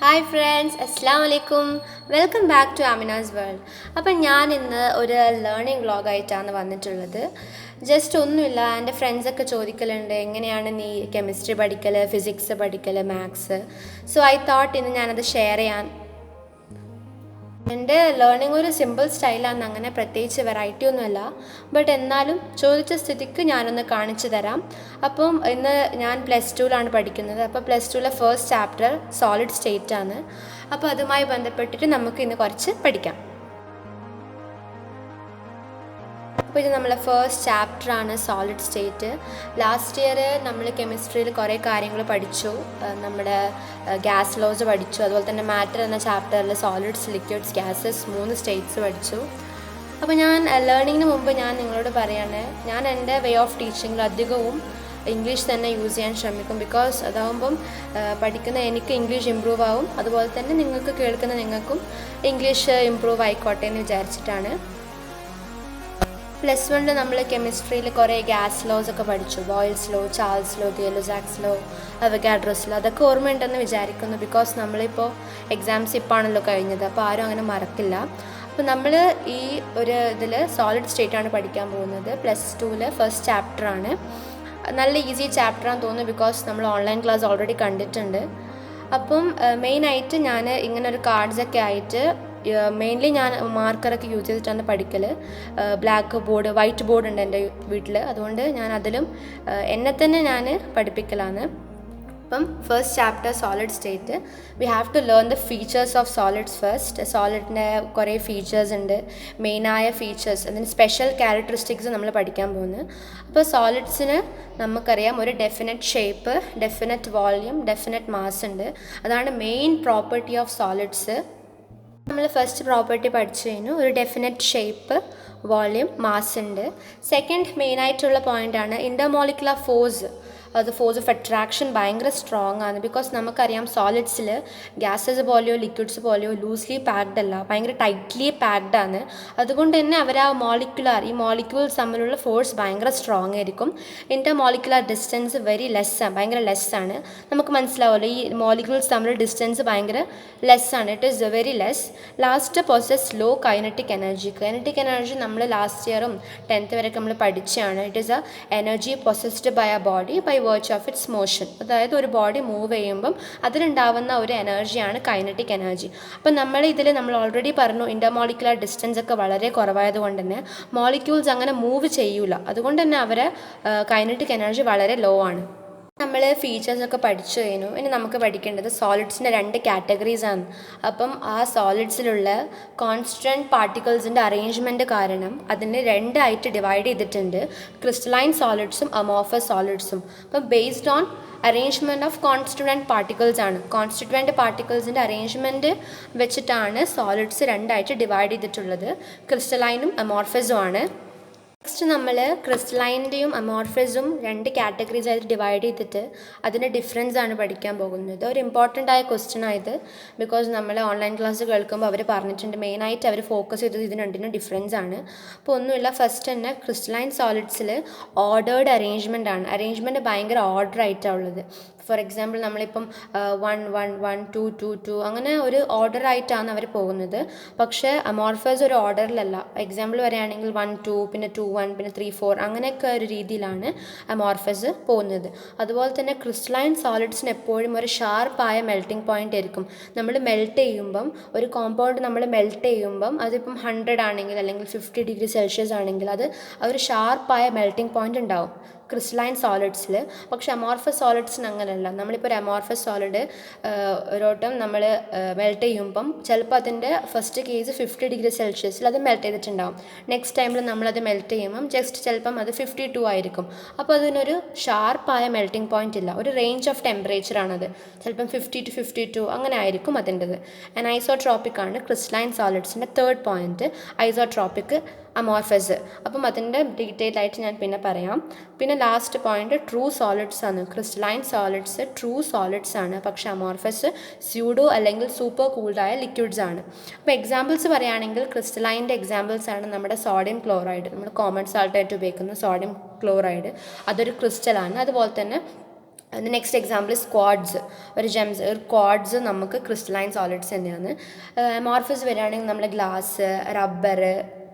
Hi friends, അസ്സാം വലൈക്കും. Welcome back to Amina's world. അപ്പം ഞാൻ ഇന്ന് ഒരു ലേണിംഗ് വ്ളോഗായിട്ടാണ് വന്നിട്ടുള്ളത്. ജസ്റ്റ് ഒന്നുമില്ല, എൻ്റെ ഫ്രണ്ട്സൊക്കെ ചോദിക്കലുണ്ട് എങ്ങനെയാണ് നീ കെമിസ്ട്രി പഠിക്കൽ, ഫിസിക്സ് പഠിക്കൽ, മാത്സ്. സോ ഐ തോട്ട് ഇന്ന് ഞാനത് ഷെയർ ചെയ്യാൻ. എൻ്റെ ലേണിംഗ് ഒരു സിമ്പിൾ സ്റ്റൈലാണ്, അങ്ങനെ പ്രത്യേകിച്ച് വെറൈറ്റി ഒന്നുമല്ല. ബട്ട് എന്നാലും ചോദിച്ച സ്ഥിതിക്ക് ഞാനൊന്ന് കാണിച്ചു തരാം. അപ്പം ഇന്ന് ഞാൻ +2ലാണ് പഠിക്കുന്നത്. അപ്പോൾ +2ലെ ഫസ്റ്റ് ചാപ്റ്റർ സോളിഡ് സ്റ്റേറ്റ് ആണ്. അപ്പോൾ അതുമായി ബന്ധപ്പെട്ടിട്ട് നമുക്ക് ഇന്ന് കുറച്ച് പഠിക്കാം. അപ്പോൾ ഇത് നമ്മളെ ഫസ്റ്റ് ചാപ്റ്ററാണ് സോളിഡ് സ്റ്റേറ്റ്. ലാസ്റ്റ് ഇയർ നമ്മൾ കെമിസ്ട്രിയിൽ കുറേ കാര്യങ്ങൾ പഠിച്ചു. നമ്മുടെ ഗ്യാസ് ലോസ് പഠിച്ചു, അതുപോലെ തന്നെ മാറ്റർ എന്ന ചാപ്റ്ററിൽ സോളിഡ്സ്, ലിക്വിഡ്സ്, ഗ്യാസസ് 3 സ്റ്റേറ്റ്സ് പഠിച്ചു. അപ്പോൾ ഞാൻ ലേണിങ്ങിന് മുമ്പ് ഞാൻ നിങ്ങളോട് പറയാണ്, ഞാൻ എൻ്റെ വേ ഓഫ് ടീച്ചിങ്ങിൽ അധികവും ഇംഗ്ലീഷ് തന്നെ യൂസ് ചെയ്യാൻ ശ്രമിക്കും. ബിക്കോസ് അതാകുമ്പം പഠിക്കുന്ന എനിക്ക് ഇംഗ്ലീഷ് ഇമ്പ്രൂവ് ആവും, അതുപോലെ തന്നെ നിങ്ങൾക്ക് കേൾക്കുന്ന നിങ്ങൾക്കും ഇംഗ്ലീഷ് ഇമ്പ്രൂവ് ആയിക്കോട്ടെ എന്ന് വിചാരിച്ചിട്ടാണ്. +1 നമ്മൾ കെമിസ്ട്രിയിൽ കുറേ ഗ്യാസ് ലോസ് ഒക്കെ പഠിച്ചു. Boyle's law, Charles's law, Gay-Lussac's law, Avogadro's law. അതൊക്കെ ഓർമ്മയുണ്ടെന്ന് വിചാരിക്കുന്നു. ബിക്കോസ് നമ്മളിപ്പോൾ എക്സാംസ് ഇപ്പാണല്ലോ കഴിഞ്ഞത്, അപ്പോൾ ആരും അങ്ങനെ മറക്കില്ല. അപ്പോൾ നമ്മൾ ഈ ഒരു ഇതിൽ സോളിഡ് സ്റ്റേറ്റാണ് പഠിക്കാൻ പോകുന്നത്. +2ൽ ഫസ്റ്റ് ചാപ്റ്ററാണ്. നല്ല ഈസി ചാപ്റ്ററാണെന്ന് തോന്നുന്നു, ബിക്കോസ് നമ്മൾ ഓൺലൈൻ ക്ലാസ് ഓൾറെഡി കണ്ടിട്ടുണ്ട്. അപ്പം മെയിനായിട്ട് ഞാൻ ഇങ്ങനെ ഒരു കാർഡ്സൊക്കെ ആയിട്ട് മെയിൻലി ഞാൻ മാർക്കറൊക്കെ യൂസ് ചെയ്തിട്ടാണ് പഠിക്കൽ. ബ്ലാക്ക് ബോർഡ്, വൈറ്റ് ബോർഡ് ഉണ്ട് എൻ്റെ വീട്ടിൽ, അതുകൊണ്ട് ഞാൻ അതിലും എന്നെ തന്നെ ഞാൻ പഠിപ്പിക്കലാണ്. അപ്പം first chapter solid state. We have to learn the features of solids first. സോളിഡിൻ്റെ കുറേ ഫീച്ചേഴ്സ് ഉണ്ട്, മെയിനായ ഫീച്ചേഴ്സ്, അതിന് സ്പെഷ്യൽ ക്യാരക്ടറിസ്റ്റിക്സ് നമ്മൾ പഠിക്കാൻ പോകുന്നത്. അപ്പോൾ സോളിഡ്സിന് നമുക്കറിയാം ഒരു definite shape, definite volume, definite mass ഉണ്ട്. അതാണ് മെയിൻ പ്രോപ്പർട്ടി ഓഫ് സോളിഡ്സ്. നമ്മൾ ഫസ്റ്റ് പ്രോപ്പർട്ടി പഠിച്ചു കഴിഞ്ഞു, ഒരു ഡെഫിനറ്റ് ഷേപ്പ്, വോള്യൂം, മാസ് ഉണ്ട്. സെക്കൻഡ് മെയിനായിട്ടുള്ള പോയിൻ്റാണ് ഇൻ്റർമോളിക്കുലർ ഫോഴ്സ്. അത് ഫോഴ്സ് ഓഫ് അട്രാക്ഷൻ ഭയങ്കര സ്ട്രോങ് ആണ്. ബിക്കോസ് നമുക്കറിയാം സോളിഡ്സിൽ ഗ്യാസസ് പോലെയോ ലിക്വിഡ്സ് പോലെയോ ലൂസ്ലി പാക്ഡ് അല്ല, ഭയങ്കര ടൈറ്റ്ലി പാക്ഡ് ആണ്. അതുകൊണ്ട് തന്നെ അവർ ആ ഈ മോളിക്യൂൾസ് തമ്മിലുള്ള ഫോഴ്സ് ഭയങ്കര സ്ട്രോങ് ആയിരിക്കും. ഇൻ്റർമോളിക്കുലർ ഡിസ്റ്റൻസ് വെരി ലെസ്സാണ്, ഭയങ്കര ലെസ്സാണ്. നമുക്ക് മനസ്സിലാവുമല്ലോ, ഈ മോളിക്യൂൾസ് തമ്മിലുള്ള ഡിസ്റ്റൻസ് ഭയങ്കര ലെസ്സാണ്. It is very less. Last possess low kinetic energy. Kinetic energy നമ്മൾ ലാസ്റ്റ് ഇയറും 10th വരെയൊക്കെ നമ്മൾ പഠിച്ചതാണ്. It is a energy possessed by a body by virtue of its motion. അതായത് ഒരു ബോഡി മൂവ് ചെയ്യുമ്പം അതിലുണ്ടാവുന്ന ഒരു എനർജിയാണ് കൈനറ്റിക് എനർജി. അപ്പം നമ്മൾ ഓൾറെഡി പറഞ്ഞു, ഇൻ്റർമോളിക്കുലർ ഡിസ്റ്റൻസ് ഒക്കെ വളരെ കുറവായതുകൊണ്ട് തന്നെ മോളിക്യൂൾസ് അങ്ങനെ മൂവ് ചെയ്യൂല. അതുകൊണ്ട് തന്നെ അവരെ കൈനറ്റിക് എനർജി വളരെ ലോ ആണ്. നമ്മൾ ഫീച്ചേഴ്സൊക്കെ പഠിച്ചു കഴിഞ്ഞു. ഇനി നമുക്ക് പഠിക്കേണ്ടത് സോളിഡ്സിൻ്റെ 2 കാറ്റഗറീസാണ്. അപ്പം ആ സോളിഡ്സിലുള്ള കോൺസ്റ്റൻറ്റ് പാർട്ടിക്കിൾസിൻ്റെ അറേഞ്ച്മെൻറ്റ് കാരണം അതിനെ 2 ആയിട്ട് ഡിവൈഡ് ചെയ്തിട്ടുണ്ട്, ക്രിസ്റ്റലൈൻ സോളിഡ്സും അമോർഫസ് സോളിഡ്സും. അപ്പം based on arrangement of constituent particles ആണ്. കോൺസ്റ്റിറ്റ്യൂവൻറ്റ് പാർട്ടിക്കിൾസിൻ്റെ അറേഞ്ച്മെൻറ്റ് വെച്ചിട്ടാണ് സോളിഡ്സ് 2 ആയിട്ട് ഡിവൈഡ് ചെയ്തിട്ടുള്ളത്, ക്രിസ്റ്റലൈനും അമോർഫസും ആണ്. നെക്സ്റ്റ് നമ്മൾ ക്രിസ്റ്റലൈൻ്റെയും അമോർഫസും 2 കാറ്റഗറീസ് ആയിട്ട് ഡിവൈഡ് ചെയ്തിട്ട് അതിൻ്റെ ഡിഫറൻസ് ആണ് പഠിക്കാൻ പോകുന്നത്. ഒരു ഇമ്പോർട്ടൻ്റ് ആയ ക്വസ്റ്റ്യൻ ആയത്, ബിക്കോസ് നമ്മൾ ഓൺലൈൻ ക്ലാസ് കേൾക്കുമ്പോൾ അവർ പറഞ്ഞിട്ടുണ്ട് മെയിനായിട്ട് അവർ ഫോക്കസ് ചെയ്തത് ഇത് 2നും ഡിഫറൻസ് ആണ്. അപ്പോൾ ഒന്നുമില്ല, ഫസ്റ്റ് തന്നെ ക്രിസ്റ്റലൈൻ സോളിഡ്സിൽ ഓർഡേർഡ് അറേഞ്ച്മെൻ്റ് ആണ്. അറേഞ്ച്മെൻറ്റ് ഭയങ്കര ഓർഡർ ആയിട്ടാണ് ഉള്ളത്. ഫോർ എക്സാമ്പിൾ നമ്മളിപ്പം 1 1 1 2 2 2 അങ്ങനെ ഒരു ഓർഡർ ആയിട്ടാണ് അവർ പോകുന്നത്. പക്ഷേ അമോർഫസ് ഒരു ഓർഡറിലല്ല. എക്സാമ്പിൾ പറയുകയാണെങ്കിൽ 1 2 പിന്നെ 2 1 പിന്നെ 3 4 അങ്ങനെയൊക്കെ ഒരു രീതിയിലാണ് അമോർഫസ് പോകുന്നത്. അതുപോലെ തന്നെ ക്രിസ്റ്റലൈൻ സോളിഡ്സിന് എപ്പോഴും ഒരു ഷാർപ്പായ മെൽറ്റിംഗ് പോയിൻ്റ് ആയിരിക്കും. നമ്മൾ മെൽറ്റ് ചെയ്യുമ്പം, ഒരു കോമ്പൗണ്ട് നമ്മൾ മെൽറ്റ് ചെയ്യുമ്പം അതിപ്പം 100 ആണെങ്കിൽ അല്ലെങ്കിൽ 50 ഡിഗ്രി സെൽഷ്യസ് ആണെങ്കിൽ അത് ഒരു ഷാർപ്പായ മെൽറ്റിംഗ് പോയിൻ്റ് ഉണ്ടാവും ക്രിസ്റ്റലൈൻ സോളിഡ്സിൽ. പക്ഷേ അമോർഫസ് സോളിഡ്സിന് അങ്ങനെയല്ല. നമ്മളിപ്പോൾ ഒരു അമോർഫസ് സോളിഡ് ഒരു വട്ടം നമ്മൾ മെൽറ്റ് ചെയ്യുമ്പം ചിലപ്പോൾ അതിൻ്റെ ഫസ്റ്റ് കേസ് 50 ഡിഗ്രി സെൽഷ്യസിൽ അത് മെൽറ്റ് ചെയ്തിട്ടുണ്ടാകും. നെക്സ്റ്റ് ടൈമിൽ നമ്മളത് മെൽറ്റ് ചെയ്യുമ്പം ചിലപ്പം അത് 52 ആയിരിക്കും. അപ്പോൾ അതിനൊരു ഷാർപ്പായ മെൽറ്റിംഗ് പോയിൻ്റ് ഇല്ല, ഒരു റേഞ്ച് ഓഫ് ടെമ്പറേച്ചറാണത്. ചിലപ്പം 50 to 52 അങ്ങനെ ആയിരിക്കും അതിൻ്റെത്. ഐസോട്രോപ്പിക് ആണ് ക്രിസ്റ്റലൈൻ സോളിഡ്സിൻ്റെ തേർഡ് പോയിൻറ്റ്, ഐസോട്രോപ്പിക് അമോർഫസ്. അപ്പം അതിൻ്റെ ഡീറ്റെയിൽ ആയിട്ട് ഞാൻ പിന്നെ പറയാം. പിന്നെ ലാസ്റ്റ് പോയിന്റ് ട്രൂ സോളിഡ്സ് ആണ്. ക്രിസ്റ്റലൈൻ സോളിഡ്സ് ട്രൂ സോളിഡ്സ് ആണ്, പക്ഷേ അമോർഫസ് സ്യൂഡോ അല്ലെങ്കിൽ സൂപ്പർ കൂൾഡായ ലിക്വിഡ്സ് ആണ്. അപ്പോൾ എക്സാമ്പിൾസ് പറയുകയാണെങ്കിൽ ക്രിസ്റ്റലൈൻ്റെ എക്സാമ്പിൾസ് ആണ് നമ്മുടെ സോഡിയം ക്ലോറൈഡ്, നമ്മൾ കോമൺ സാൾട്ടായിട്ട് ഉപയോഗിക്കുന്ന സോഡിയം ക്ലോറൈഡ്, അതൊരു ക്രിസ്റ്റലാണ്. അതുപോലെ തന്നെ അതിൻ്റെ നെക്സ്റ്റ് എക്സാമ്പിൾ സ്ക്വാഡ്സ്. ഒരു ജെംസ് ഒരു ക്വാഡ്സ് നമുക്ക് ക്രിസ്റ്റലൈൻ സോളിഡ്സ് തന്നെയാണ്. അമോർഫസ് വരികയാണെങ്കിൽ നമ്മൾ ഗ്ലാസ്, റബ്ബർ,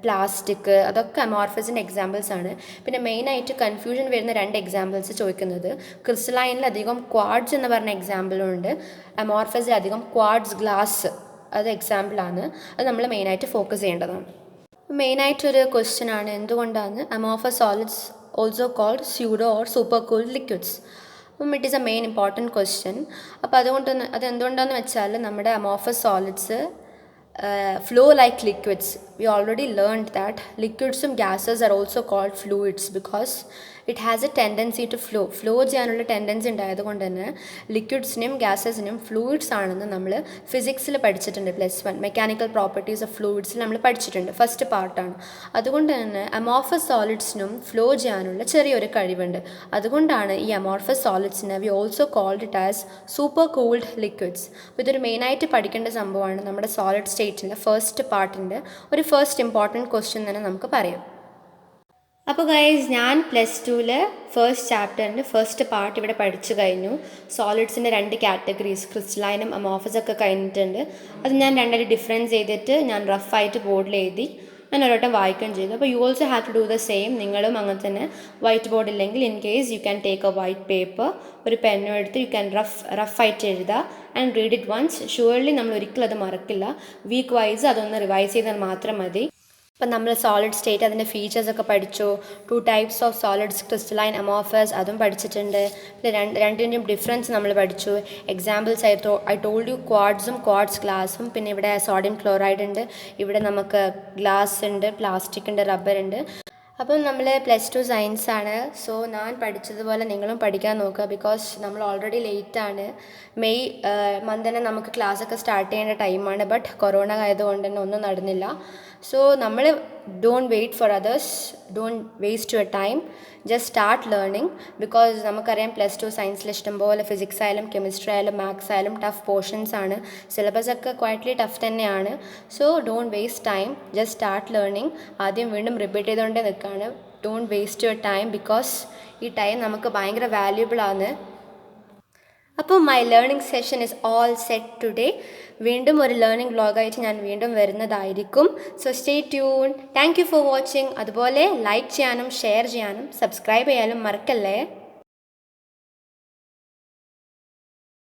പ്ലാസ്റ്റിക്, അതൊക്കെ അമോർഫസിൻ്റെ എക്സാമ്പിൾസ് ആണ്. പിന്നെ മെയിനായിട്ട് കൺഫ്യൂഷൻ വരുന്ന 2 എക്സാമ്പിൾസ് ചോദിക്കുന്നത് ക്രിസ്റ്റലൈനിൽ അധികം ക്വാഡ്സ് എന്ന് പറഞ്ഞ എക്സാമ്പിളുണ്ട്, അമോർഫസിൽ അധികം ക്വാഡ്സ് ഗ്ലാസ് അത് എക്സാമ്പിളാണ്. അത് നമ്മൾ മെയിനായിട്ട് ഫോക്കസ് ചെയ്യേണ്ടതാണ്. മെയിനായിട്ടൊരു ക്വസ്റ്റ്യൻ ആണ്, എന്തുകൊണ്ടാണ് amorphous solids also called pseudo or super cooled liquids. അപ്പം it is a main important question. അപ്പോൾ അതെന്തുകൊണ്ടാണെന്ന് വെച്ചാൽ നമ്മുടെ അമോർഫസ് സോളിഡ്സ് flow like liquids. We already learned that liquids and gases are also called fluids because it has a tendency to flow ചെയ്യാനുള്ള tendency ഉണ്ടായതുകൊണ്ട് തന്നെ ലിക്വിഡ്സിനെയും ഗ്യാസസിനെയും ഫ്ലൂയിഡ്സ് ആണെന്ന് നമ്മൾ ഫിസിക്സിൽ പഠിച്ചിട്ടുണ്ട്. +1 മെക്കാനിക്കൽ പ്രോപ്പർട്ടീസ് ഓഫ് ഫ്ലൂയിഡ്സിൽ നമ്മൾ പഠിച്ചിട്ടുണ്ട്, ഫസ്റ്റ് പാർട്ടാണ്. അതുകൊണ്ട് തന്നെ അമോർഫസ് സോളിഡ്സിനും ഫ്ലോ ചെയ്യാനുള്ള ചെറിയൊരു കഴിവുണ്ട്. അതുകൊണ്ടാണ് ഈ അമോർഫസ് സോളിഡ്സിനെ we also called it as super cooled liquids. അപ്പോൾ ഇതൊരു മെയിനായിട്ട് പഠിക്കേണ്ട സംഭവമാണ്. നമ്മുടെ സോളിഡ് സ്റ്റേറ്റിൻ്റെ ഫസ്റ്റ് പാർട്ടിൻ്റെ ഒരു ഫസ്റ്റ് ഇമ്പോർട്ടൻറ്റ് ക്വസ്റ്റ്യൻ തന്നെ നമുക്ക് പറയാം. അപ്പോൾ ഗൈസ്, ഞാൻ +2 ഫസ്റ്റ് ചാപ്റ്ററിൻ്റെ ഫസ്റ്റ് പാർട്ട് ഇവിടെ പഠിച്ചു കഴിഞ്ഞു. സോളിഡ്സിൻ്റെ 2 കാറ്റഗറീസ് ക്രിസ്റ്റലൈനും അമോർഫസ് ഒക്കെ കഴിഞ്ഞിട്ടുണ്ട്. അത് ഞാൻ 2 ഡിഫറൻസ് ചെയ്തിട്ട് ഞാൻ റഫായിട്ട് ബോർഡിൽ എഴുതി ഞാൻ ഒരോട്ടം വായിക്കുകയും ചെയ്തു. അപ്പോൾ you also have to do the same. നിങ്ങളും അങ്ങനെ തന്നെ വൈറ്റ് ബോർഡ് ഇല്ലെങ്കിൽ in case you can take a white paper, ഒരു പെന്നും എടുത്ത് യു ക്യാൻ റഫായിട്ട് എഴുതുക and read it once. Surely നമ്മൾ ഒരിക്കലും അത് മറക്കില്ല. വീക്ക് വൈസ് അതൊന്ന് റിവൈസ് ചെയ്താൽ മാത്രം മതി. ഇപ്പം നമ്മൾ സോളിഡ് സ്റ്റേറ്റ് അതിൻ്റെ ഫീച്ചേഴ്സൊക്കെ പഠിച്ചു. 2 types of solids, crystalline, amorphous, അതും പഠിച്ചിട്ടുണ്ട്. പിന്നെ രണ്ടിൻ്റെയും ഡിഫറൻസ് നമ്മൾ പഠിച്ചു. എക്സാമ്പിൾസ് ഐ ടോൾഡ് യു ക്വാഡ്സും ക്വാഡ്സ് ഗ്ലാസും. പിന്നെ ഇവിടെ സോഡിയം ക്ലോറൈഡ് ഉണ്ട്, ഇവിടെ നമുക്ക് ഗ്ലാസ് ഉണ്ട്, പ്ലാസ്റ്റിക് ഉണ്ട്, റബ്ബർ ഉണ്ട്. അപ്പം നമ്മൾ +2 സയൻസ് ആണ്. സോ ഞാൻ പഠിച്ചതുപോലെ നിങ്ങളും പഠിക്കാൻ നോക്കുക. ബിക്കോസ് നമ്മൾ ഓൾറെഡി ലേറ്റാണ്. മെയ് മന്ത് തന്നെ നമുക്ക് ക്ലാസ്സൊക്കെ സ്റ്റാർട്ട് ചെയ്യേണ്ട ടൈമാണ്. ബട്ട് കൊറോണ ആയതുകൊണ്ട് തന്നെ ഒന്നും നടന്നില്ല. സോ നമ്മൾ don't wait for others, don't waste your time, just start learning. Because നമുക്കറിയാം +2 സയൻസിൽ ഇഷ്ടംപോലെ ഫിസിക്സ് ആയാലും കെമിസ്ട്രി ആയാലും മാത്സ് ആയാലും ടഫ് പോർഷൻസ് ആണ്. സിലബസ് ഒക്കെ ക്വൈറ്റ്ലി ടഫ് തന്നെയാണ്. So don't waste time, just start learning. ആദ്യം വീണ്ടും റിപ്പീറ്റ് ചെയ്തുകൊണ്ടേ നിൽക്കുകയാണ്. Don't waste your time because ഈ ടൈം നമുക്ക് ഭയങ്കര വാല്യുബിൾ ആണ്. അപ്പോൾ my learning session is all set today. വീണ്ടും ഒരു ലേണിംഗ് വ്ളോഗായിട്ട് ഞാൻ വീണ്ടും വരുന്നതായിരിക്കും. So stay tune. Thank you for watching. അതുപോലെ ലൈക്ക് ചെയ്യാനും ഷെയർ ചെയ്യാനും സബ്സ്ക്രൈബ് ചെയ്യാനും മറക്കല്ലേ.